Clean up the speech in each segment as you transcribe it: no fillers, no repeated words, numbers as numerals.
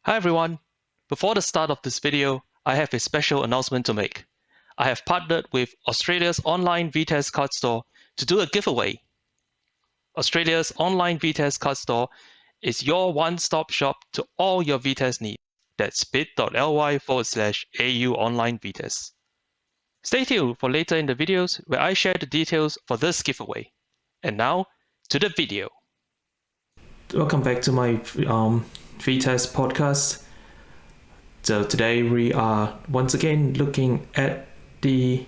Hi everyone! Before the start of this video, I have a special announcement to make. I have partnered with Australia's online VtES card store to do a giveaway. Australia's online VtES card store is your one-stop shop to all your VtES needs. That's bit.ly/AU online VtES. Stay tuned for later in the videos where I share the details for this giveaway. And now, to the video. Welcome back to my VtES podcast. So today we are once again looking at the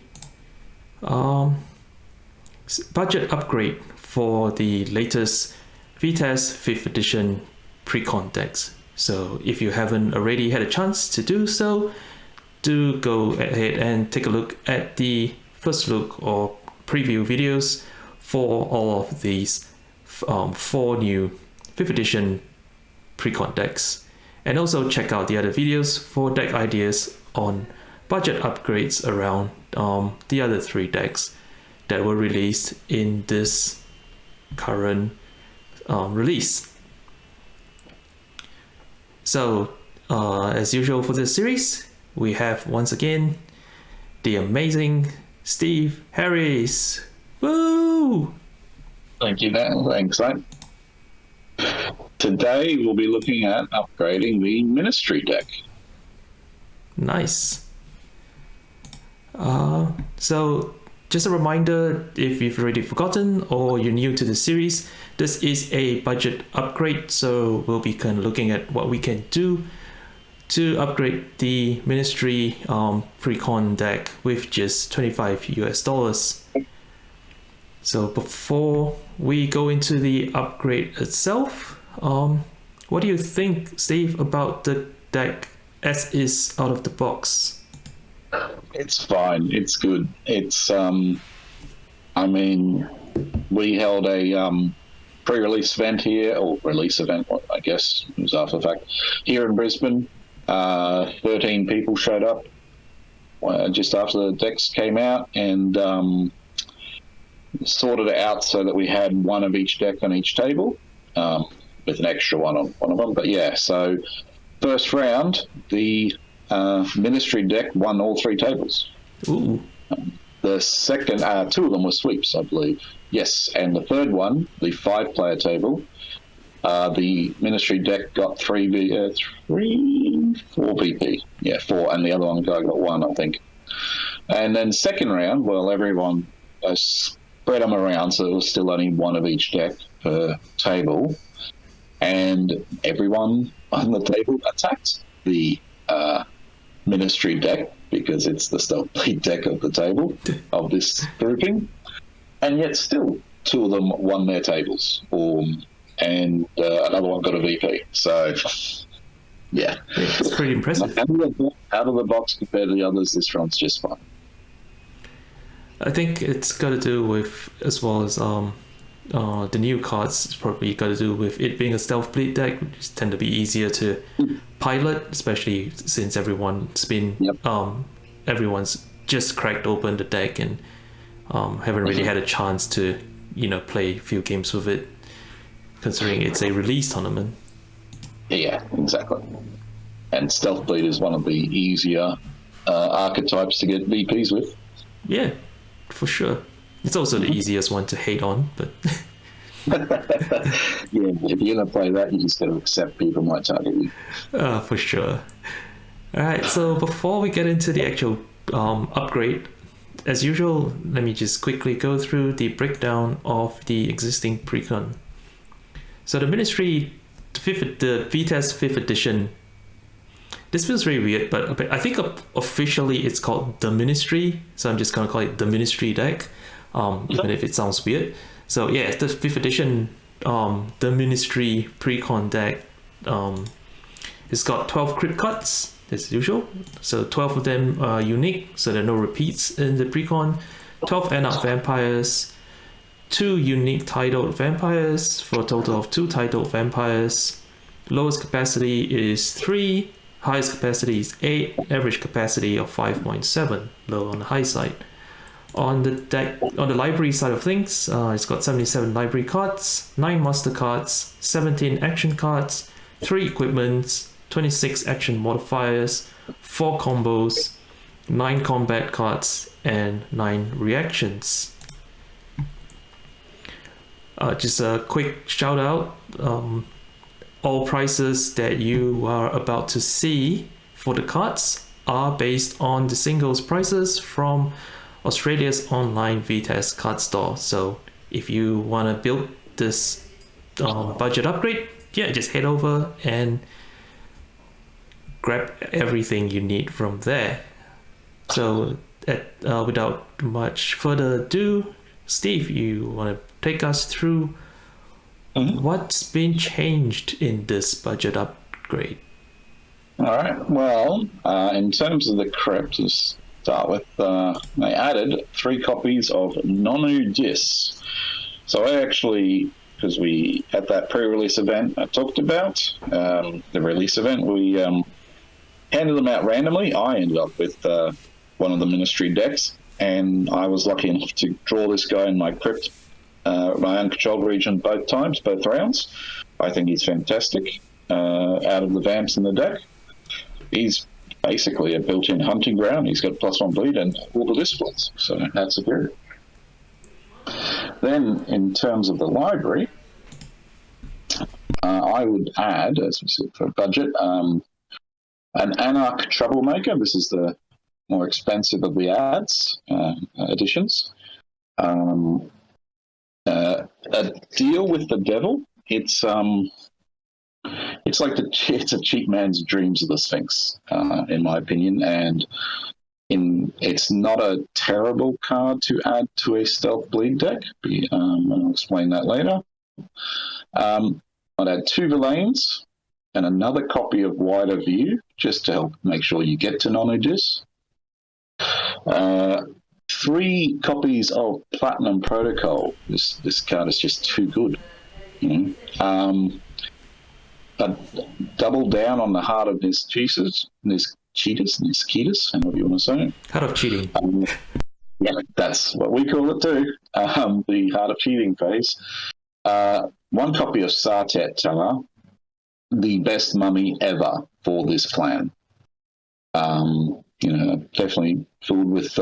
budget upgrade for the latest VtES 5th edition Precon decks. So if you haven't already had a chance to do so, do go ahead and take a look at the first look or preview videos for all of these 4 new 5th edition Precon decks, and also check out the other videos for deck ideas on budget upgrades around the other 3 decks that were released in this current release. So as usual for this series, we have once again the amazing Steve Harris. Woo! Thank you, Dan. Thanks, mate. Today we'll be looking at upgrading the Ministry deck. Nice. So just a reminder, if you've already forgotten or you're new to the series, this is a budget upgrade, so we'll be kind of looking at what we can do to upgrade the Ministry Precon deck with just $25. So before we go into the upgrade itself, what do you think, Steve, about the deck as is out of the box? It's fine. It's good. It's I mean, we held a pre-release event here, or release event, I guess it was after the fact, here in Brisbane. 13 people showed up just after the decks came out, and sorted it out so that we had one of each deck on each table, with an extra one on one of them. But yeah, so first round, the Ministry deck won all 3 tables. Ooh. The second, 2 of them were sweeps, I believe. Yes, and the third one, the 5-player table, the Ministry deck got 4 VP. Yeah, 4, and the other one guy got 1, I think. And then second round, well, everyone spread them around, so there was still only one of each deck per table, and everyone on the table attacked the Ministry deck because it's the stealth bleed deck of the table of this grouping, and yet still 2 of them won their tables, and another one got a VP. So yeah, it's pretty impressive. Out of the box compared to the others, this round's just fine. I think it's got to do with, as well as the new cards, it's probably got to do with it being a stealth bleed deck, which tend to be easier to pilot, especially since everyone's just cracked open the deck and haven't really had a chance to play a few games with it, considering it's a release tournament. Yeah, exactly. And stealth bleed is one of the easier archetypes to get VPs with. Yeah, for sure. It's also the easiest one to hate on, but yeah, if you're gonna play that, you just gotta accept people might target you. For sure. Alright, so before we get into the actual upgrade, as usual, let me just quickly go through the breakdown of the existing Precon. So the Ministry, the VtES 5th edition, this feels very weird, but I think officially it's called the Ministry, so I'm just gonna call it the Ministry deck, even if it sounds weird. So yeah, the 5th edition, the Ministry Precon deck, it's got 12 crypt cards as usual. So 12 of them are unique, so there are no repeats in the Precon. 12 Anarch Vampires, 2 unique titled Vampires for a total of 2 titled Vampires. Lowest capacity is 3, highest capacity is 8, average capacity of 5.7, low on the high side. On the deck, on the library side of things, it's got 77 library cards, 9 master cards, 17 action cards, 3 equipments, 26 action modifiers, 4 combos, 9 combat cards, and 9 reactions. Just a quick shout out, all prices that you are about to see for the cards are based on the singles prices from Australia's online VtES card store. So if you want to build this budget upgrade, yeah, just head over and grab everything you need from there. So without much further ado, Steve, you want to take us through what's been changed in this budget upgrade? All right. Well, in terms of the Crypt, to start with, they added 3 copies of Nonu discs. So I actually, because we at that pre-release event I talked about, the release event, we handed them out randomly. I ended up with one of the Ministry decks, and I was lucky enough to draw this guy in my Crypt, my uncontrolled region both rounds. I think he's fantastic out of the vamps in the deck. He's basically a built-in hunting ground. He's got +1 bleed and all the disciplines, so that's superior. Then, in terms of the library, I would add, as we said for budget, an Anarch Troublemaker. This is the more expensive of the additions. A Deal with the Devil. It's like it's a cheap man's Dreams of the Sphinx, in my opinion, and it's not a terrible card to add to a stealth bleed deck. I'll explain that later. I'd add 2 Villains and another copy of Wider View, just to help make sure you get to Nonu Dis. 3 copies of Platinum Protocol. This card is just too good. Double down on the Heart of Nisketus, however you want to say it. Heart of Cheating. Yeah, that's what we call it too. The Heart of Cheating phase. 1 copy of Sartet Tala, the best mummy ever for this clan. Definitely filled with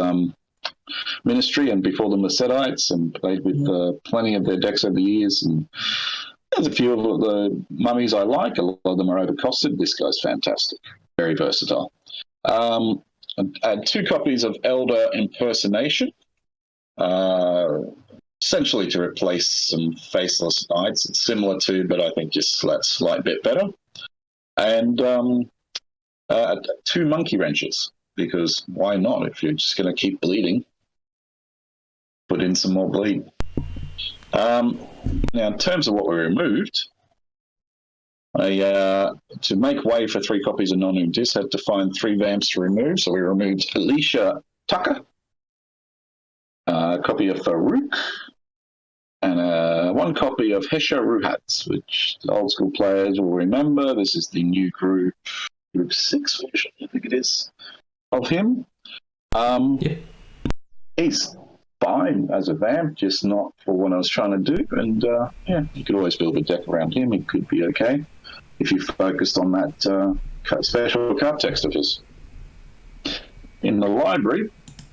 Ministry and before them the Setites, and played with plenty of their decks over the years. And there's a few of the mummies I like. A lot of them are overcosted. This guy's fantastic. Very versatile. Add 2 copies of Elder Impersonation, essentially to replace some Faceless Knights. It's similar to, but I think just a slight bit better. And 2 Monkey Wrenches, because why not? If you're just going to keep bleeding, put in some more bleed. Now, in terms of what we removed, to make way for 3 copies of Nonu Dis, had to find 3 vamps to remove. So we removed Alicia Tucker, a copy of Farouk, and 1 copy of Hesha Ruhats, which old school players will remember. This is the new group 6 version, I think it is, of him. He's fine as a vamp, just not for what I was trying to do. And you could always build a deck around him. It could be okay if you focused on that special card text of his. In the library,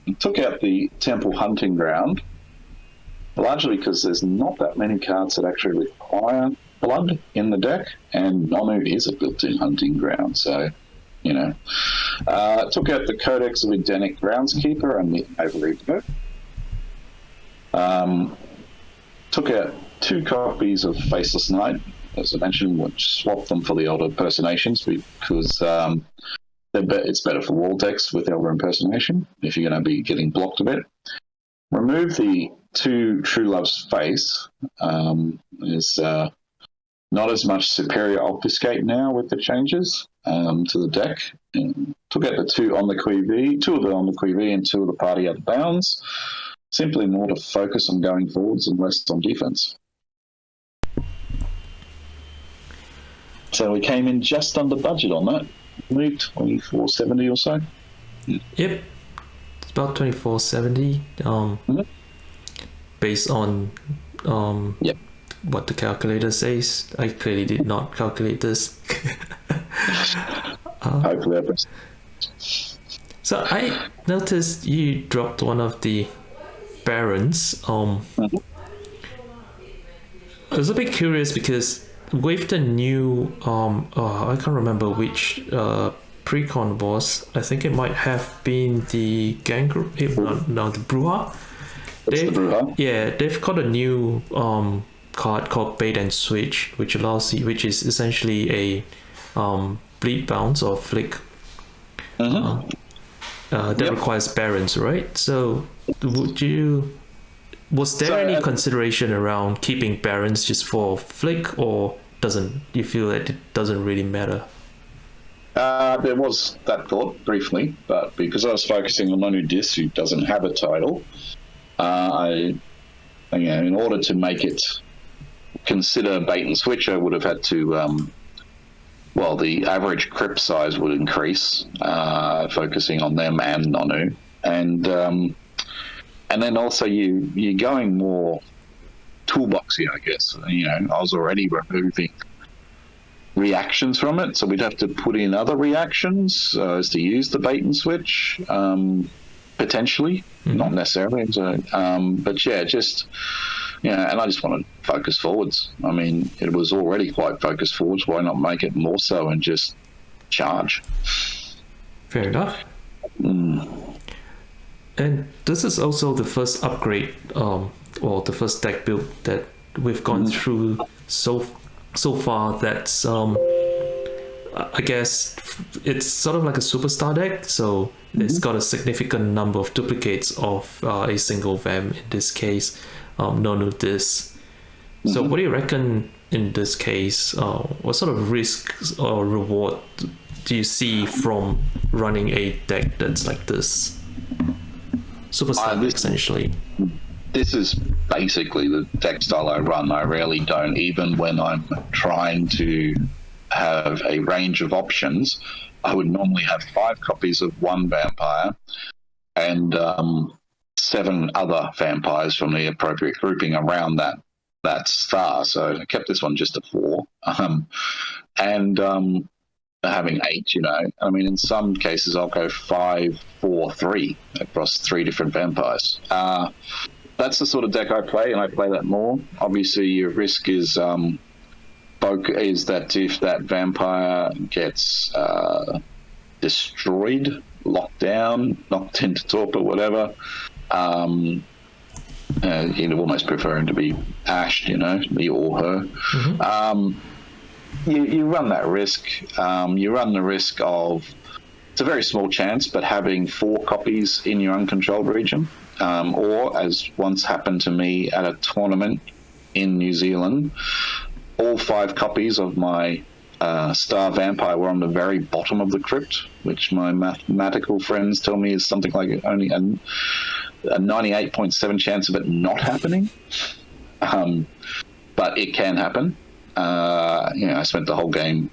I took out the Temple Hunting Ground, largely because there's not that many cards that actually require blood in the deck, and Nonu is a built-in hunting ground, so took out the Codex of Edenic Groundskeeper and the Overeater. Took out 2 copies of Faceless Knight, as I mentioned, which swapped them for the Elder Impersonations because it's better for wall decks with Elder Impersonation if you're going to be getting blocked a bit. Remove the 2 True Love's Face. There's not as much Superior Obfuscate now with the changes to the deck. And took out the 2 on the QV, 2 of the on the QV and 2 of the Party Out of Bounds. Simply more to focus on going forwards and less on defense. So we came in just under budget on that. Moved 2470 or so. Yep. It's about 2470. Based on Yep. what the calculator says. I clearly did not calculate this. Hopefully, So I noticed you dropped one of the barons. I was a bit curious because with the new I can't remember which precon was. I think it might have been the Gangrel. No, the Bruja. They've got a new card called Bait and Switch, which is essentially a bleed bounce or flick that requires barons, right? So was there any consideration around keeping barons just for flick, or doesn't you feel that it doesn't really matter? There was that thought briefly, but because I was focusing on Onudis, who doesn't have a title, in order to make it consider bait and switch, I would have had to, the average crypt size would increase, focusing on them and Nonu, and then also you're going more toolboxy, I guess. I was already removing reactions from it, so we'd have to put in other reactions as to use the bait and switch, potentially, not necessarily. So, but yeah, just and I just want to focus forwards. I mean, it was already quite focused forwards. Why not make it more so and just charge? Fair enough. And this is also the first upgrade, or the first deck build that we've gone through so far. That's I guess it's sort of like a superstar deck, so it's got a significant number of duplicates of a single vamp, in this case Nonu this. So what do you reckon in this case? What sort of risk or reward do you see from running a deck that's like this? Superstar deck, essentially. This is basically the deck style I run. I rarely don't, even when I'm trying to have a range of options. I would normally have 5 copies of one vampire and 7 other vampires from the appropriate grouping around that star. So I kept this one just a 4. And having 8, I mean, in some cases I'll go 5, 4, 3 across 3 different vampires. That's the sort of deck I play, and I play that more. Obviously, your risk is that if that vampire gets destroyed, locked down, knocked into torpor, whatever, you'd almost prefer him to be ashed, me or her. You run that risk. You run the risk of, it's a very small chance, but having 4 copies in your uncontrolled region, or as once happened to me at a tournament in New Zealand, all 5 copies of my star vampire were on the very bottom of the crypt, which my mathematical friends tell me is something like only a 98.7 chance of it not happening. But it can happen. I spent the whole game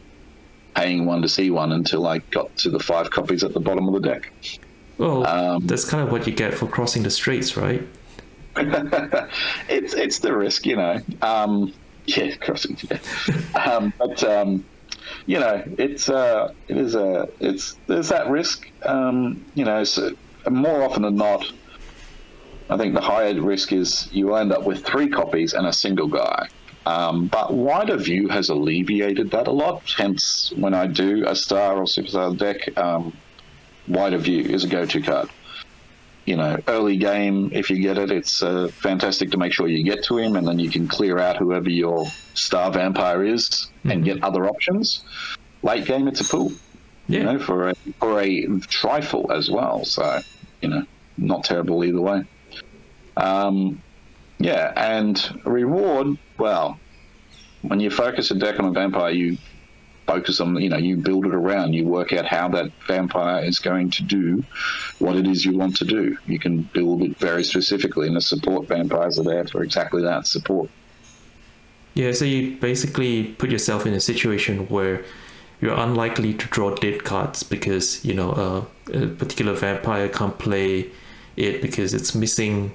paying 1 to see 1 until I got to the 5 copies at the bottom of the deck. Well, that's kind of what you get for crossing the straits, right? It's the risk, crossing. But there's that risk. So more often than not, I think the higher risk is you end up with 3 copies and a single guy. But Wider View has alleviated that a lot. Hence, when I do a star or superstar deck, Wider View is a go-to card. Early game, if you get it, it's fantastic to make sure you get to him, and then you can clear out whoever your star vampire is and get other options. Late game, it's a pool, for a trifle as well. So, not terrible either way. And reward, well, when you focus a deck on a vampire, you focus on, you build it around, you work out how that vampire is going to do what it is you want to do. You can build it very specifically, and the support vampires are there for exactly that, support. Yeah, so you basically put yourself in a situation where you're unlikely to draw dead cards because a particular vampire can't play it because it's missing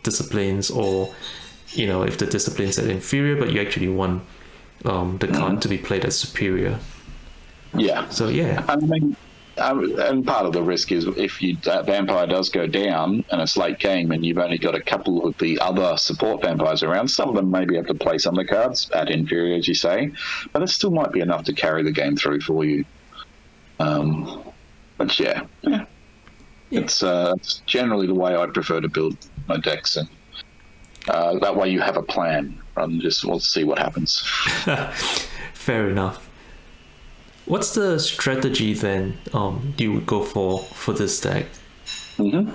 disciplines, or if the disciplines are inferior, but you actually want the card to be played as superior. Yeah. So yeah. I mean, and part of the risk is if that vampire does go down and it's late game and you've only got a couple of the other support vampires around, some of them may be able to play some of the cards at inferior, as you say, but it still might be enough to carry the game through for you. But yeah. It's generally the way I prefer to build my decks, and that way you have a plan rather than just, we'll see what happens. Fair enough. What's the strategy then you would go for this deck? Well,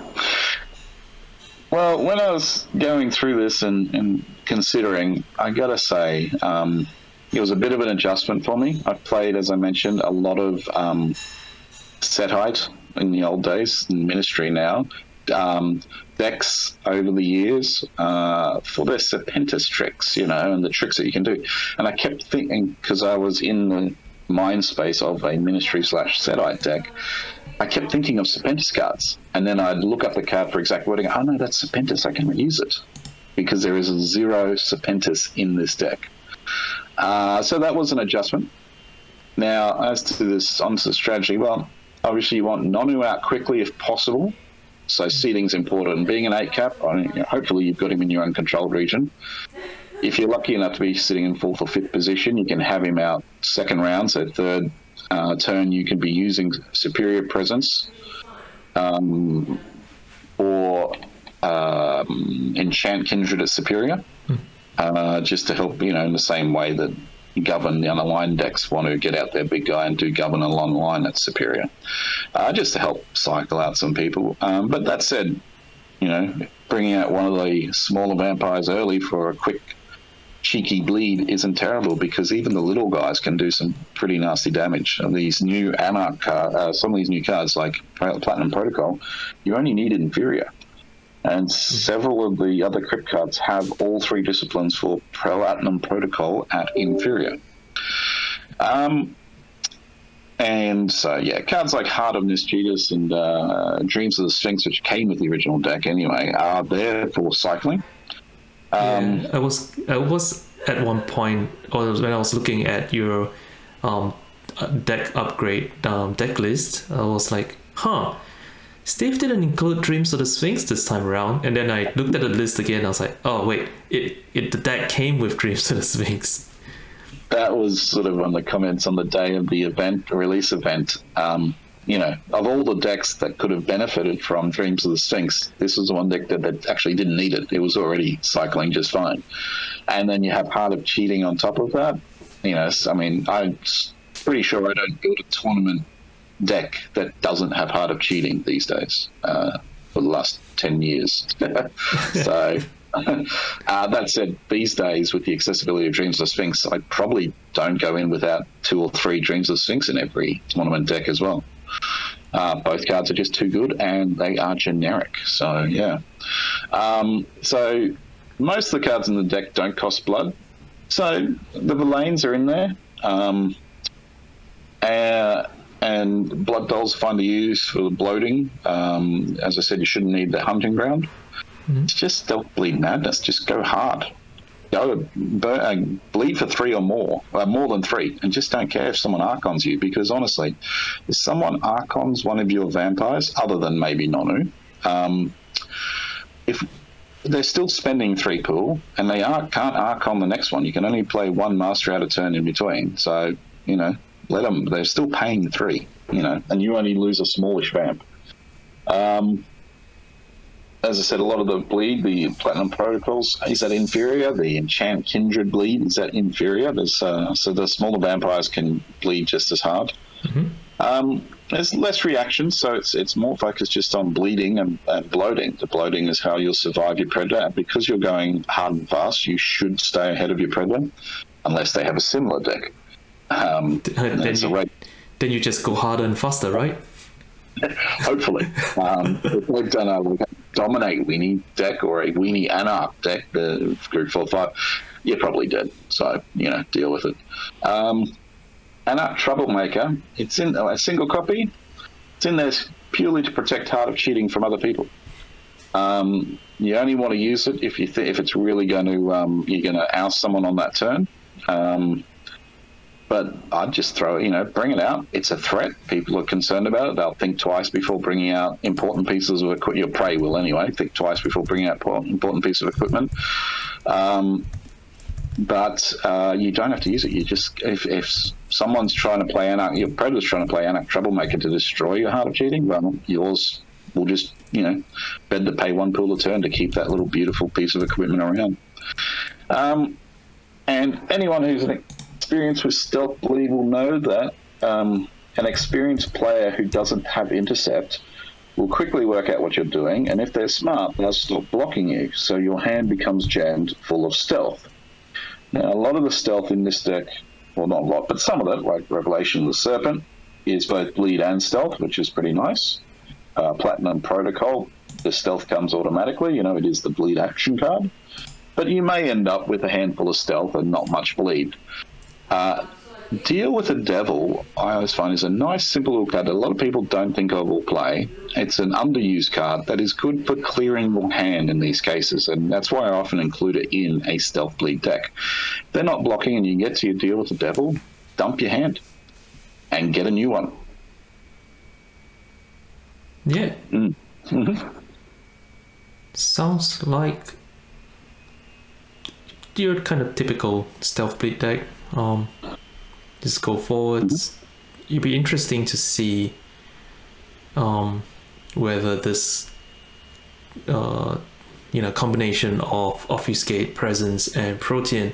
when I was going through this and considering, I gotta say, it was a bit of an adjustment for me. I've played, as I mentioned, a lot of Setite in the old days, in Ministry now, decks over the years for their Serpentis tricks, and the tricks that you can do. And I kept thinking, because I was in the mind space of a Ministry / Setite deck, I kept thinking of Serpentis cards, and then I'd look up the card for exact wording. Oh no, that's Serpentis. I can use it because there is 0 Serpentis in this deck. So that was an adjustment. Now, as to this, onto the strategy. Well, obviously you want Nonu out quickly if possible. So seeding's important. And being an 8-cap, hopefully you've got him in your uncontrolled region. If you're lucky enough to be sitting in 4th or 5th position, you can have him out second round, so third turn you can be using Superior Presence or Enchant Kindred at Superior, just to help, in the same way that Govern the underline decks want to get out their big guy and do Govern along the line at Superior, just to help cycle out some people. But that said, bringing out one of the smaller vampires early for a quick cheeky bleed isn't terrible, because even the little guys can do some pretty nasty damage. And these new Anarch cards, some of these new cards like Platinum Protocol, you only need inferior. And several of the other Crypt cards have all 3 disciplines for Platinum Protocol at inferior. And so, cards like Heart of Mischievous and Dreams of the Sphinx, which came with the original deck anyway, are there for cycling. I was at one point, or when I was looking at your deck upgrade deck list, I was like, Steve didn't include Dreams of the Sphinx this time around. And then I looked at the list again, I was like, oh wait, the deck came with Dreams of the Sphinx. That was sort of on the comments on the day of the release event. Of all the decks that could have benefited from Dreams of the Sphinx, this was the one deck that actually didn't need it. It was already cycling just fine. And then you have Heart of Cheating on top of that. I'm pretty sure I don't build a tournament deck that doesn't have Heart of Cheating these days for the last 10 years. So that said, these days, with the accessibility of Dreams of the Sphinx, I probably don't go in without 2 or 3 Dreams of the Sphinx in every tournament deck as well. Both cards are just too good, and they are generic. So, yeah. So most of the cards in the deck don't cost blood. So the Verlaines are in there. And Blood Dolls find the use for the bloating. As I said, you shouldn't need the Hunting Ground. It's just Stealth Bleed Madness. Just go hard. Bleed for 3 or more than 3, and just don't care if someone Archons you, because honestly, if someone Archons one of your vampires, other than maybe Nonu, if they're still spending 3 pool, and they can't Archon the next one, you can only play 1 Master out of turn in between, so, let them, they're still paying 3, and you only lose a smallish vamp. As I said, a lot of the bleed, the Platinum Protocols, is that inferior. The Enchant Kindred bleed is that inferior. There's so the smaller vampires can bleed just as hard. There's less reaction, so it's more focused just on bleeding and bloating. The bloating is how you'll survive your predator, and because you're going hard and fast, you should stay ahead of your predator, unless they have a similar deck. Then you just go harder and faster, right? Hopefully. If they've done a Dominate Weenie deck or a Weenie Anarch deck, the group 4-5, you're probably dead. So, deal with it. Anak Troublemaker. It's in a single copy. It's in there purely to protect Heart of Cheating from other people. You only want to use it if if it's really going to you're going to oust someone on that turn. But I'd just throw it, bring it out. It's a threat. People are concerned about it. They'll think twice before bringing out important pieces of equipment. Your prey will anyway think twice before bringing out important piece of equipment. But you don't have to use it. You just if someone's trying to play your predator's trying to play Anak Troublemaker to destroy your Heart of Cheating, well, yours will just bed to pay one pool a turn to keep that little beautiful piece of equipment around. And anyone who's experienced with Stealth Bleed will know that an experienced player who doesn't have Intercept will quickly work out what you're doing, and if they're smart, they'll stop blocking you, so your hand becomes jammed full of stealth. Now, a lot of the stealth in this deck, well, not a lot, but some of it, like Revelation of the Serpent, is both bleed and stealth, which is pretty nice. Platinum Protocol, the stealth comes automatically. It is the bleed action card. But you may end up with a handful of stealth and not much bleed. Deal with the Devil, I always find, is a nice, simple little card that a lot of people don't think of or play. It's an underused card that is good for clearing your hand in these cases, and that's why I often include it in a Stealth Bleed deck. If they're not blocking and you get to your Deal with the Devil, dump your hand and get a new one. Yeah. Sounds like your kind of typical Stealth Bleed deck. Just go forwards. It'd be interesting to see whether this combination of Obfuscate, Presence, and Protean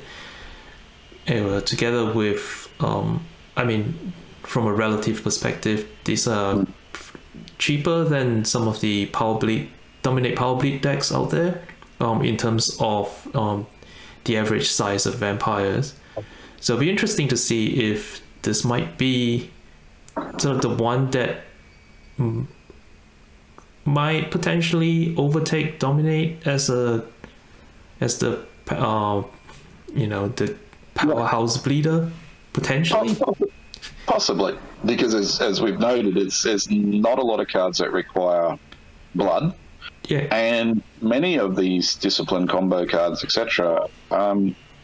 together with from a relative perspective, these are cheaper than some of the Dominate Power Bleed decks out there in terms of the average size of vampires. So it'll be interesting to see if this might be sort of the one that might potentially overtake Dominate as the powerhouse bleeder potentially. Possibly, because as we've noted, there's not a lot of cards that require blood. Yeah, and many of these discipline combo cards, etc.,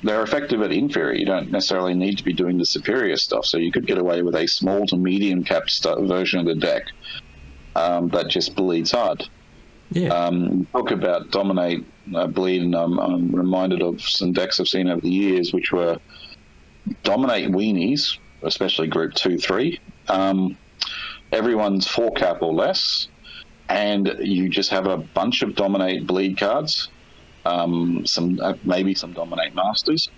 they're effective at inferior. You don't necessarily need to be doing the superior stuff, so you could get away with a small to medium cap version of the deck that just bleeds hard. Yeah. Talk about Dominate, Bleed, and I'm reminded of some decks I've seen over the years, which were Dominate Weenies, especially Group 2-3. Everyone's 4 cap or less, and you just have a bunch of Dominate Bleed cards. Maybe some Dominate Masters,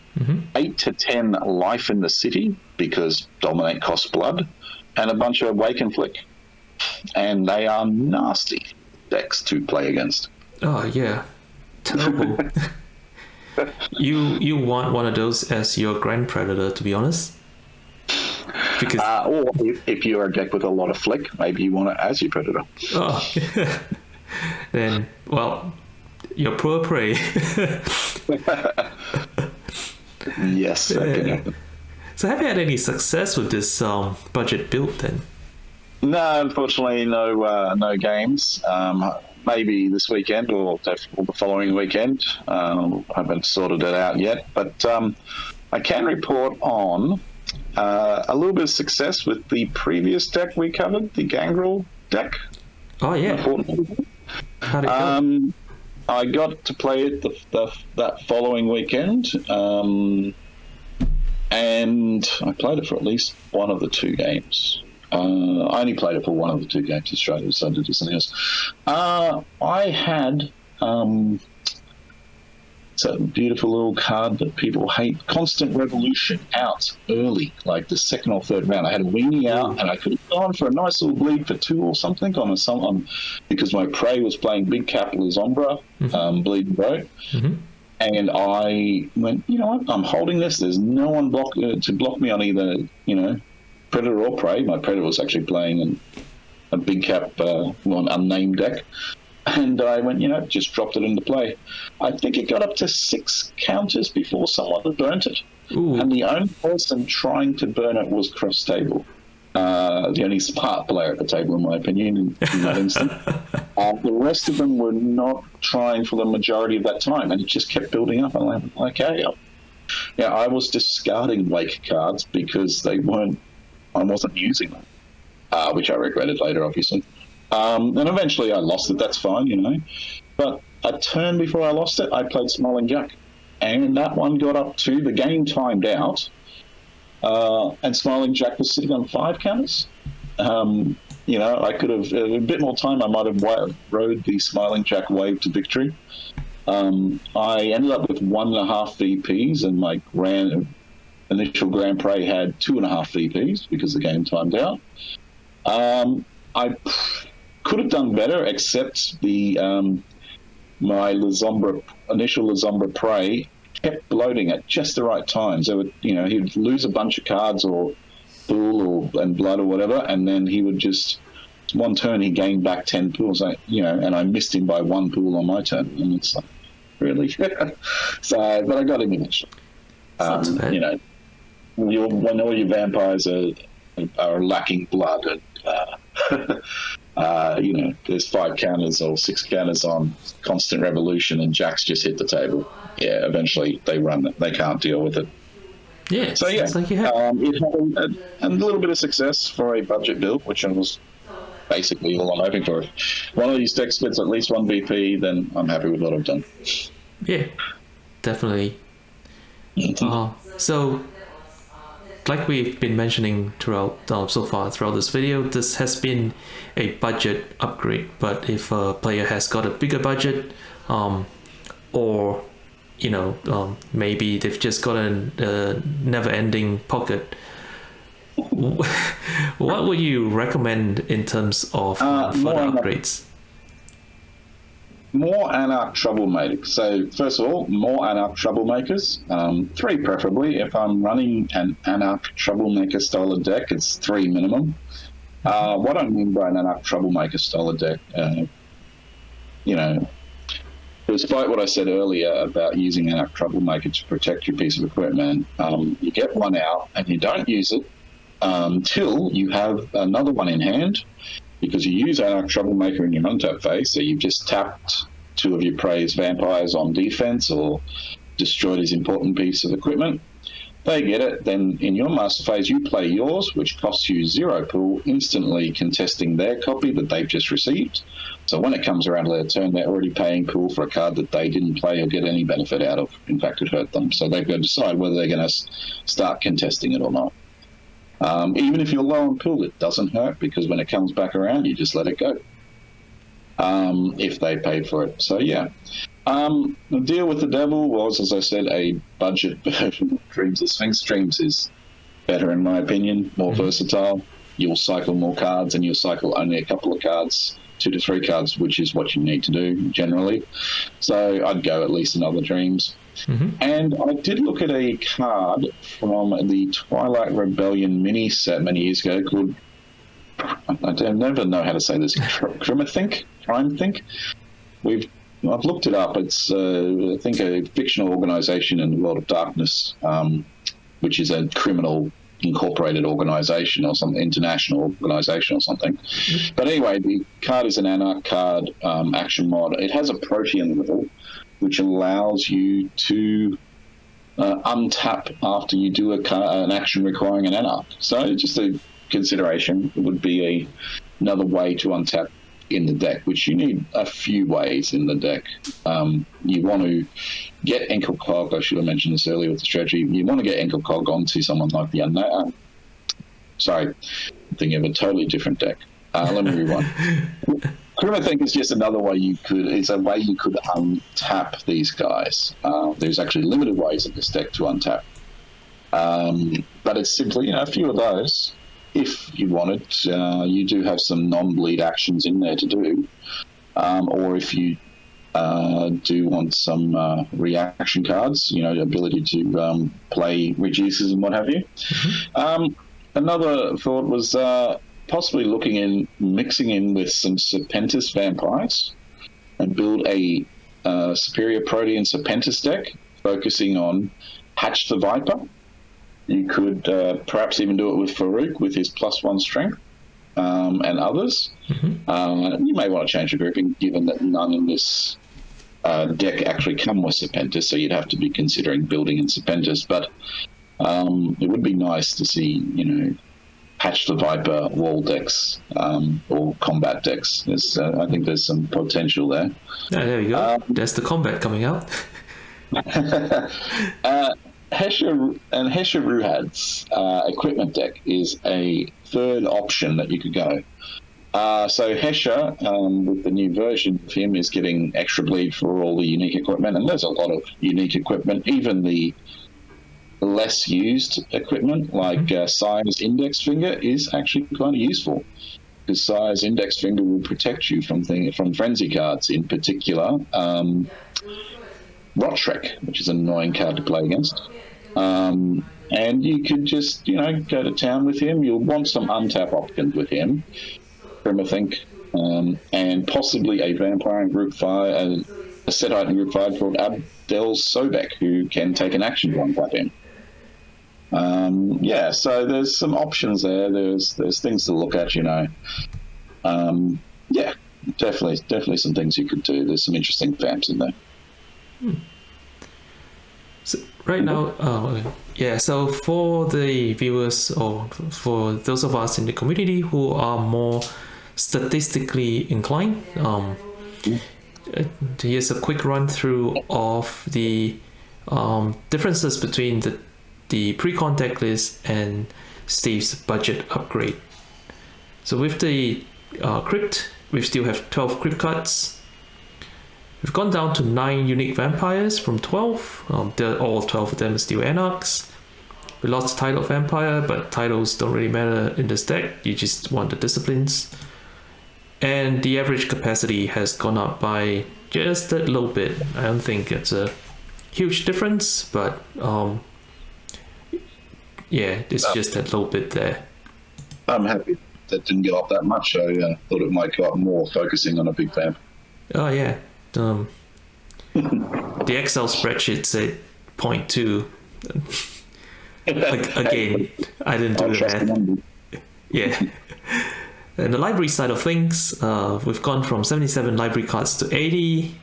8 to 10 Life in the City, because Dominate costs blood, and a bunch of Wake and Flick. And they are nasty decks to play against. Oh, yeah. Terrible. You want one of those as your Grand Predator, to be honest? Because or if you're a deck with a lot of Flick, maybe you want it as your Predator. Oh. Then, well... Your poor prey. Yes, that can happen. So have you had any success with this budget build then? No, unfortunately, no games. Maybe this weekend or the following weekend. I haven't sorted it out yet, but I can report on a little bit of success with the previous deck we covered, the Gangrel deck. Oh, yeah. How'd it go? I got to play it that following weekend, and I played it for at least one of the 2 games. I only played it for one of the 2 games. Australia, so I did something else. I had it's a beautiful little card that people hate, Constant Revolution, out early, like the 2nd or 3rd round. I had a weenie out, and I could have gone for a nice little bleed for 2 or something because my prey was playing Big Capital Zombra, Bleed and Bro. And I went, you know what, I'm holding this. There's no one to block me on either, Predator or Prey. My Predator was actually playing a Big Cap, an unnamed deck. And I went, just dropped it into play. I think it got up to 6 counters before someone had burnt it. Ooh. And the only person trying to burn it was Chris Table. The only smart player at the table, in my opinion, in that instant. The rest of them were not trying for the majority of that time, and it just kept building up. I'm like, okay. Yeah, I was discarding Lake cards because I wasn't using them, which I regretted later, obviously. And eventually I lost it. That's fine, But a turn before I lost it, I played Smiling Jack, and that one got up to the game timed out. And Smiling Jack was sitting on 5 counters. I could have, a bit more time, I might have rode the Smiling Jack wave to victory. I ended up with 1.5 VPs, and my initial Grand Prix had 2.5 VPs because the game timed out. I could have done better, except my initial Lasombra Prey kept bloating at just the right times. So he'd lose a bunch of cards or pool and blood or whatever, and then he would just one turn he gained back 10 pools. And I missed him by 1 pool on my turn, and it's like, really. But I got him eventually. When all your vampires are lacking blood, and there's 5 counters or 6 counters on Constant Revolution, and Jacks just hit the table. Yeah, eventually they run it. They can't deal with it. Yeah. So yeah, like you have. It had a little bit of success for a budget build, which was basically all I'm hoping for. If one of these decks gets at least 1 VP, then I'm happy with what I've done. Yeah, definitely. So, like we've been mentioning throughout so far throughout this video, this has been a budget upgrade. But if a player has got a bigger budget, or maybe they've just got a never-ending pocket, what would you recommend in terms of further upgrades? More Anarch Troublemakers. So first of all, more Anarch Troublemakers. 3 preferably. If I'm running an Anarch Troublemaker style of deck, it's 3 minimum. What I mean by an Anarch Troublemaker style of deck, despite what I said earlier about using Anarch Troublemaker to protect your piece of equipment, you get one out and you don't use it until you have another one in hand, because you use Anarch Troublemaker in your untap phase, so you've just tapped 2 of your Prey's vampires on defense or destroyed his important piece of equipment. They get it, then in your master phase you play yours, which costs you 0 pool, instantly contesting their copy that they've just received. So when it comes around to their turn, they're already paying pool for a card that they didn't play or get any benefit out of. In fact, it hurt them. So they've got to decide whether they're going to start contesting it or not. Even if you're low on pool, it doesn't hurt, because when it comes back around, you just let it go. If they paid for it. So yeah. The deal with the devil was, as I said, a budget version of Dreams of Sphinx. Dreams is better in my opinion, more versatile. You'll cycle more cards, and you'll cycle only a couple of cards, 2 to 3 cards, which is what you need to do generally. So I'd go at least another Dreams. And I did look at a card from the Twilight Rebellion mini set many years ago called, I never know how to say this, Crime Think. I've looked it up. It's I think a fictional organisation in the world of darkness, which is a criminal incorporated organisation or some international organisation or something. But anyway, the card is an Anarch card, action mod. It has a Protean level, which allows you to untap after you do an action requiring an Anarch. So just a consideration, it would be another way to untap in the deck, which you need a few ways in the deck. You want to get Enkelcog, I should have mentioned this earlier with the strategy, you want to get Enkelcog onto someone like the Unknown. Sorry, I'm thinking of a totally different deck. Let me rewind. I think is just another way it's a way you could untap these guys. There's actually limited ways in this deck to untap. But it's simply, a few of those. If you wanted, you do have some non-bleed actions in there to do. Or if you do want some reaction cards, ability to play reduces and what have you. Another thought was possibly mixing in with some Serpentis vampires. and build a Superior Protean Serpentis deck focusing on Hatch the Viper. You could perhaps even do it with Farouk with his +1 strength and others. You may want to change the grouping given that none in this deck actually come with Serpentis, so you'd have to be considering building in Serpentis. But it would be nice to see, Hatch the Viper wall decks or combat decks. I think there's some potential there. Yeah, there we go. There's the combat coming out. Hesha Ruhad's equipment deck is a third option that you could go. So Hesha, with the new version of him, is getting extra bleed for all the unique equipment, and there's a lot of unique equipment, even the less used equipment, like Sire's Index Finger is actually kind of useful, because Sire's Index Finger will protect you from frenzy cards, in particular Rotshrek, which is an annoying card to play against. And you could just, go to town with him. You'll want some untap options with him, I think, and possibly a vampire in Group 5, a set item in Group 5 called Abdel Sobek, who can take an action to untap him. So there's some options there. There's things to look at, definitely some things you could do. There's some interesting vamps in there. So right now, so for the viewers or for those of us in the community who are more statistically inclined, here's a quick run through of the differences between the Precon deck list and Steve's budget upgrade. So with the Crypt, we still have 12 Crypt cards. We've gone down to 9 unique vampires from 12. All 12 of them are still Anarchs. We lost the title of Vampire, but titles don't really matter in this deck. You just want the disciplines. And the average capacity has gone up by just a little bit. I don't think it's a huge difference, but it's just a little bit there. I'm happy that didn't go up that much. I thought it might go up more, focusing on a big vamp. Oh yeah. The Excel spreadsheet said 0.2. Again, I didn't do the math. Yeah. And the library side of things, we've gone from 77 library cards to 80.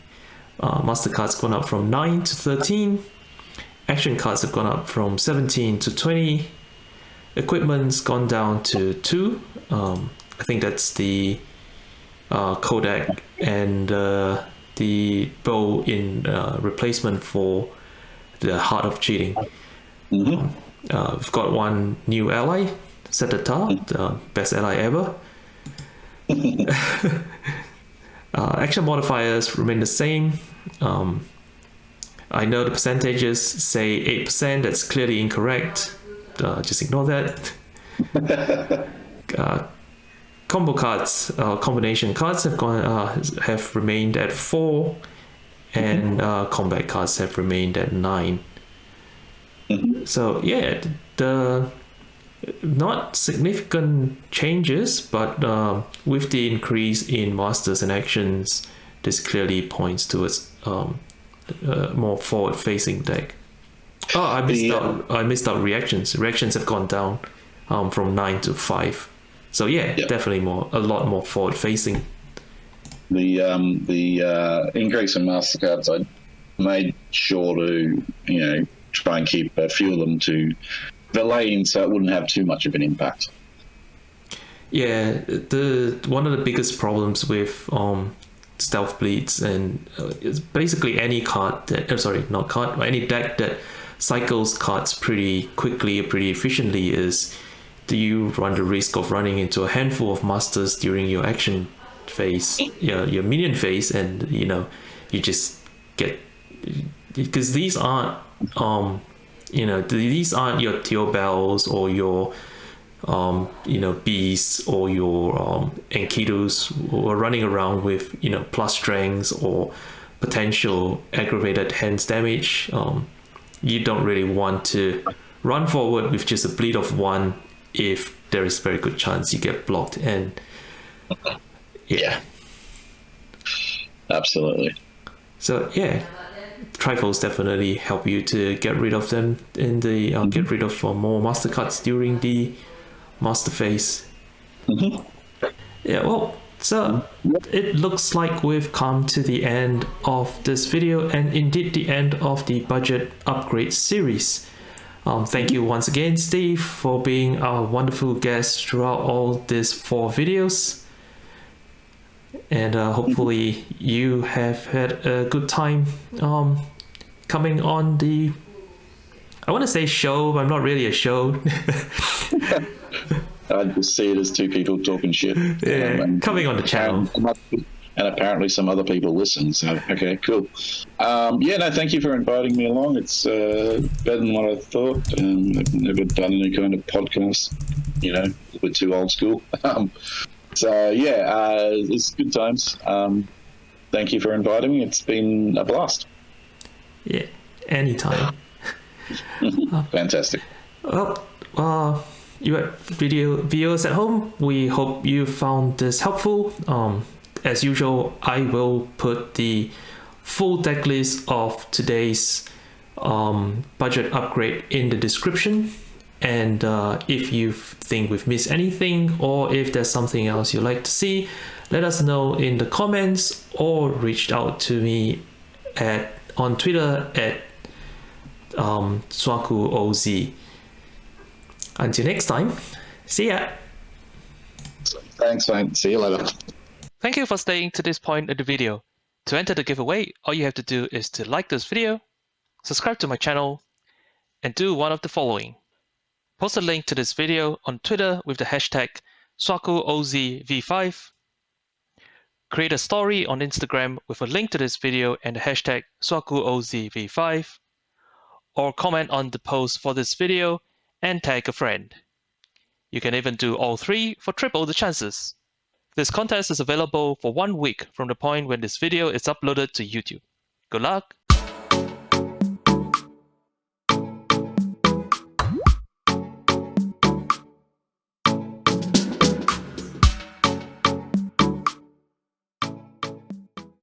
Master cards gone up from 9 to 13. Action cards have gone up from 17 to 20. Equipment's gone down to 2. I think that's the Kodak and the bow in replacement for the Heart of Cheating. We've got one new ally, Setatar, the best ally ever. Action modifiers remain the same. I know the percentages say 8%. That's clearly incorrect. Just ignore that. Combo cards, combination cards have remained at 4, and combat cards have remained at 9. So the not significant changes, but with the increase in masters and actions, this clearly points towards more forward-facing deck. Oh, I missed out reactions. Reactions have gone down from 9 to 5. So definitely a lot more forward-facing. The increase in mastercards, I made sure to try and keep a few of them to the lane, so it wouldn't have too much of an impact. Yeah, one of the biggest problems with stealth bleeds and it's basically any card that any deck that cycles cards pretty quickly or pretty efficiently is, do you run the risk of running into a handful of masters during your action phase, your minion phase, and you just get, because these aren't these aren't your Teal Bells or your beasts or your Enkidu's who are running around with plus strengths or potential aggravated hands damage. You don't really want to run forward with just a bleed of 1 if there is a very good chance you get blocked. And Absolutely. So yeah, trifles definitely help you to get rid of them in the get rid of more master cards during the master phase. Mm-hmm. Yeah, well, so it looks like we've come to the end of this video and indeed the end of the budget upgrade series. Thank you once again, Steve, for being our wonderful guest throughout all these 4 videos. And hopefully you have had a good time coming on the, I want to say show, but I'm not really a show. I just see it as two people talking shit. Yeah, coming on the channel. And apparently some other people listen. So, okay, cool. Yeah, no, thank you for inviting me along. It's better than what I thought. I've never done any kind of podcast. You know, we're too old school. So, yeah, it's good times. Thank you for inviting me. It's been a blast. Yeah, anytime. Fantastic. Well, you video viewers at home, we hope you found this helpful. As usual, I will put the full deck list of today's budget upgrade in the description. And if you think we've missed anything, or if there's something else you'd like to see, let us know in the comments or reach out to me on Twitter at SwakuOZ. Until next time, see ya. Thanks, mate. See you later. Thank you for staying to this point of the video. To enter the giveaway, all you have to do is to like this video, subscribe to my channel, and do one of the following. Post a link to this video on Twitter with the hashtag SwakuOZV5. Create a story on Instagram with a link to this video and the hashtag SwakuOZV5. Or comment on the post for this video and tag a friend. You can even do all 3 for triple the chances. This contest is available for 1 week from the point when this video is uploaded to YouTube. Good luck!